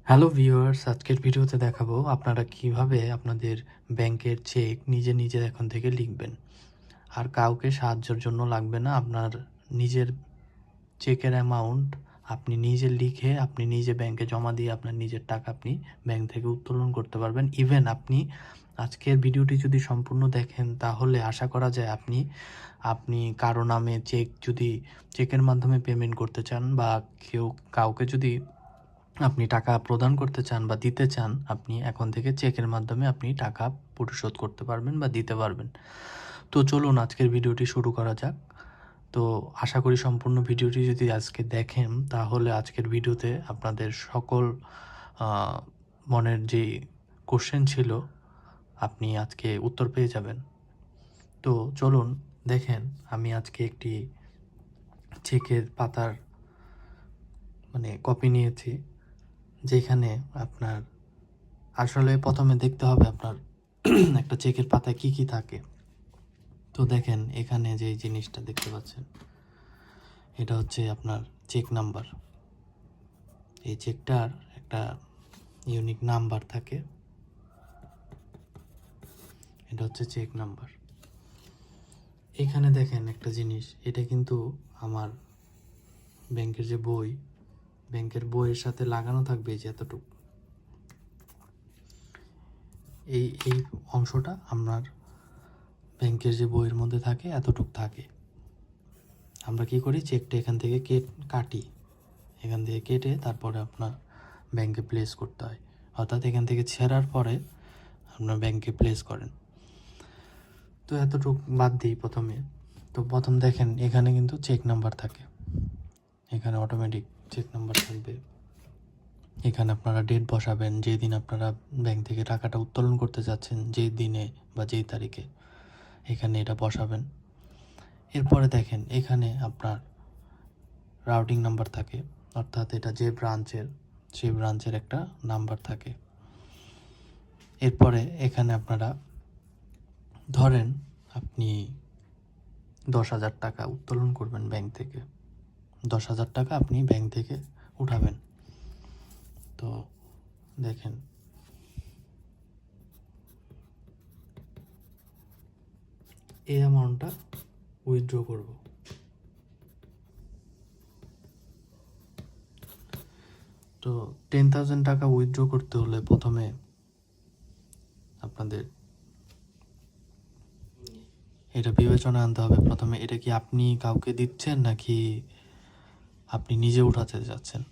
Hello viewers, আজকের ভিডিওতে দেখাবো আপনারা কিভাবে আপনাদের ব্যাংকের চেক নিজে নিজে এখন থেকে লিখবেন। আর কাউকে সাহায্যের জন্য লাগবে না। আপনার নিজের চেকের অ্যামাউন্ট আপনি নিজে লিখে আপনি নিজে ব্যাংকে জমা দিয়ে আপনার নিজের টাকা আপনি ব্যাংক থেকে উত্তোলন করতে পারবেন। ইভেন আপনি আজকের ভিডিওটি যদি সম্পূর্ণ দেখেন তাহলে আশা করা যায় আপনি কারো নামে চেকের মাধ্যমে পেমেন্ট করতে চান বা কাউকে যদি আপনি টাকা প্রদান করতে চান বা দিতে চান, আপনি এখন থেকে চেকের মাধ্যমে আপনি টাকা পরিশোধ করতে পারবেন বা দিতে পারবেন। তো চলুন আজকের ভিডিওটি শুরু করা যাক। তো আশা করি সম্পূর্ণ ভিডিওটি যদি আজকে দেখেন তাহলে আজকের ভিডিওতে আপনাদের সকল মনের যে কোশ্চেন ছিল আপনি আজকে উত্তর পেয়ে যাবেন। তো চলুন দেখেন, আমি আজকে একটি চেকের পাতার কপি নিয়েছি, যেখানে আপনার আসলে প্রথমে দেখতে হবে আপনার একটা চেকের পাতায় কি কি থাকে। তো দেখেন, এখানে যে জিনিসটা দেখতে পাচ্ছেন এটা হচ্ছে আপনার চেক নাম্বার। এই চেকটার একটা ইউনিক নাম্বার থাকে, এটা হচ্ছে চেক নাম্বার। এখানে দেখেন একটা জিনিস, এটা কিন্তু আমার ব্যাংকের যে ব্যাংকের বইয়ের সাথে লাগানো থাকবে যে এতটুকু, এই এই অংশটা আপনার ব্যাংকের যে বইয়ের মধ্যে থাকে এতটুক থাকে। আমরা কি করি, চেকটা এখান থেকে কাটি, এখান থেকে কেটে তারপরে আপনার ব্যাংকে প্লেস করতে হয়, অর্থাৎ এখান থেকে ছেঁড়ার পরে আপনার ব্যাংকে প্লেস করেন। তো এতটুক বাদ দিই প্রথমে। তো প্রথম দেখেন এখানে কিন্তু চেক নাম্বার থাকে, এখানে অটোমেটিক চেক নাম্বার থাকবে। এখানে আপনারা ডেট বসাবেন, যেই দিন আপনারা ব্যাংক থেকে টাকাটা উত্তোলন করতে যাচ্ছেন, যেই দিনে বা যেই তারিখে, এখানে এটা বসাবেন। এরপরে দেখেন এখানে আপনার রাউটিং নাম্বার থাকে, অর্থাৎ এটা যে সেই ব্রাঞ্চের একটা নাম্বার থাকে। এরপরে এখানে আপনারা ধরেন আপনি 10,000 টাকা উত্তোলন করবেন ব্যাংক থেকে, 10,000 টাকা আপনি ব্যাংক থেকে উঠাবেন। তো দেখেন এই অ্যামাউন্টটা উইথড্র করব। তো 10,000 টাকা উইথড্র করতে হলে প্রথমে আপনাদের এটা বিবেচনা আনতে হবে, প্রথমে এটা কি আপনি কাউকে দিচ্ছেন নাকি আপনি নিজে উঠাতে যাচ্ছেন।